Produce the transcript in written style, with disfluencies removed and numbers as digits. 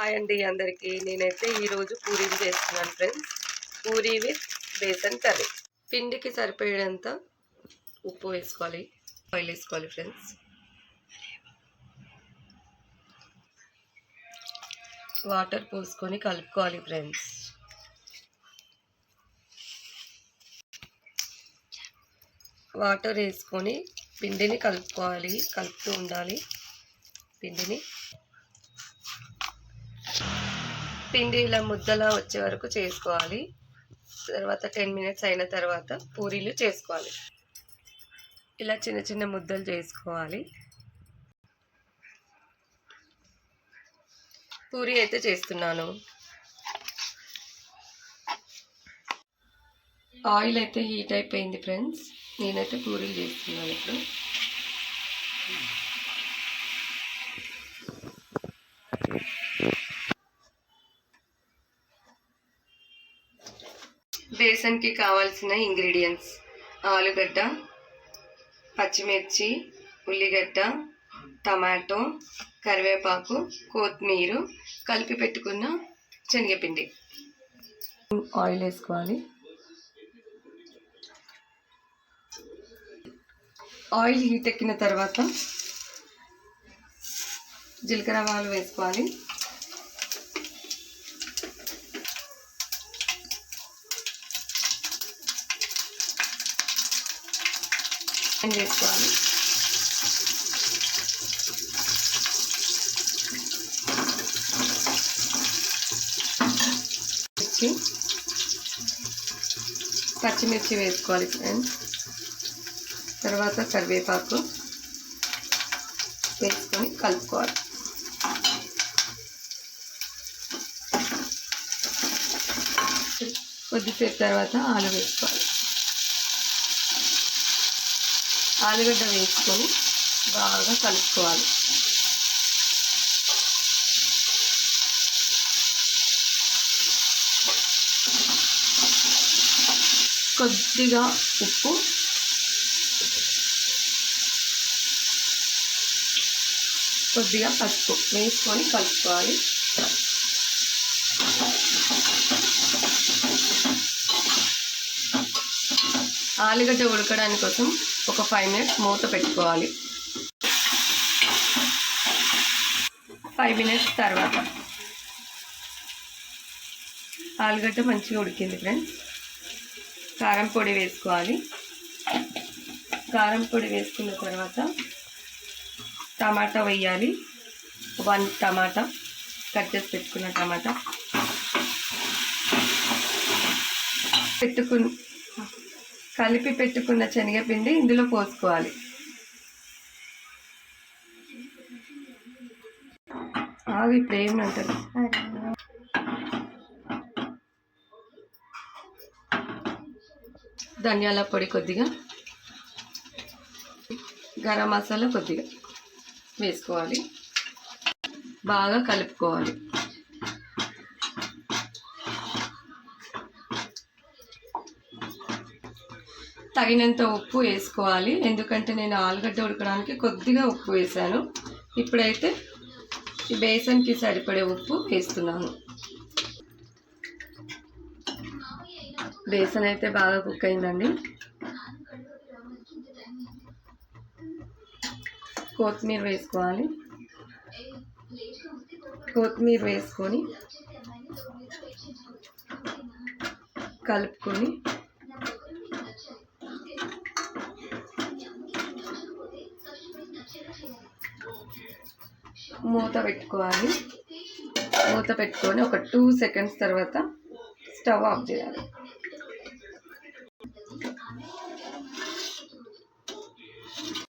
Hi అండి అందరికీ. నేనైతే ఈరోజు పూరీలు చేస్తున్నాను friends. Puri with besan curry. పిండికి సరిపోయేంత ఉప్పు వేసుకోవాలి, ఆయిల్ వేసుకోవాలి ఫ్రెండ్స్. వాటర్ పోసుకొని కలుపుకోవాలి ఫ్రెండ్స్. వాటర్ వేసుకొని పిండిని కలుపుకోవాలి, కలుపుతూ ఉండాలి. పిండి ఇలా ముద్దలా వచ్చే వరకు చేసుకోవాలి. తర్వాత 10 మినిట్స్ అయిన తర్వాత పూరీలు చేసుకోవాలి. ఇలా చిన్న చిన్న ముద్దలు చేసుకోవాలి. పూరీ అయితే చేస్తున్నాను. ఆయిల్ అయితే హీట్ అయిపోయింది ఫ్రెండ్స్. నేనైతే పూరీలు చేస్తున్నాను ఇప్పుడు. బేసన్కి కావాల్సిన ఇంగ్రీడియంట్స్: ఆలుగడ్డ, పచ్చిమిర్చి, ఉల్లిగడ్డ, టమాటో, కరివేపాకు, కొత్తిమీర, కలిపి పెట్టుకున్న శనగపిండి. ఆయిల్ వేసుకోవాలి. ఆయిల్ హీట్ ఎక్కిన తర్వాత జీలకర్ర ఆవాలు వేసుకోవాలి. వేసుకోవాలి. పచ్చిమిర్చి వేసుకోవాలి ఫ్రెండ్స్. తర్వాత కరివేపాకు వేసుకొని కలుపుకోవాలి. కొద్దిసేపు తర్వాత ఆలు వేసుకోవాలి. ఆలుగడ్డ వేసుకొని బాగా కలుపుకోవాలి. కొద్దిగా ఉప్పు, కొద్దిగా పసుపు వేసుకొని కలుపుకోవాలి. ఆలుగడ్డ ఉడకడానికి కోసం ఒక 5 మినిట్స్ మూత పెట్టుకోవాలి. 5 మినిట్స్ తర్వాత ఆలుగడ్డ మంచిగా ఉడికింది ఫ్రెండ్స్. కారం పొడి వేసుకోవాలి. కారం పొడి వేసుకున్న తర్వాత టమాటా వేయాలి. 1 టమాటా కట్ చేసి పెట్టుకున్న టమాటా కలిపి పెట్టుకున్న శనగపిండి ఇందులో పోసుకోవాలి. ఇప్పుడు ఏమి ఉంటుంది, ధనియాల పొడి కొద్దిగా, గరం మసాలా కొద్దిగా వేసుకోవాలి. బాగా కలుపుకోవాలి. తగినంత ఉప్పు వేసుకోవాలి. ఎందుకంటే నేను ఆలుగడ్డ ఉడకడానికి కొద్దిగా ఉప్పు వేసాను. ఇప్పుడైతే ఈ బేసన్కి సరిపడే ఉప్పు వేస్తున్నాను. బేసన్ అయితే బాగా కుక్ అయిందండి. కొత్తిమీర వేసుకోవాలి. కొత్తిమీర వేసుకొని కలుపుకొని మూత పెట్టుకోవాలి. మూత పెట్టుకొని ఒక 2 సెకండ్స్ తర్వాత స్టవ్ ఆఫ్ చేయాలి.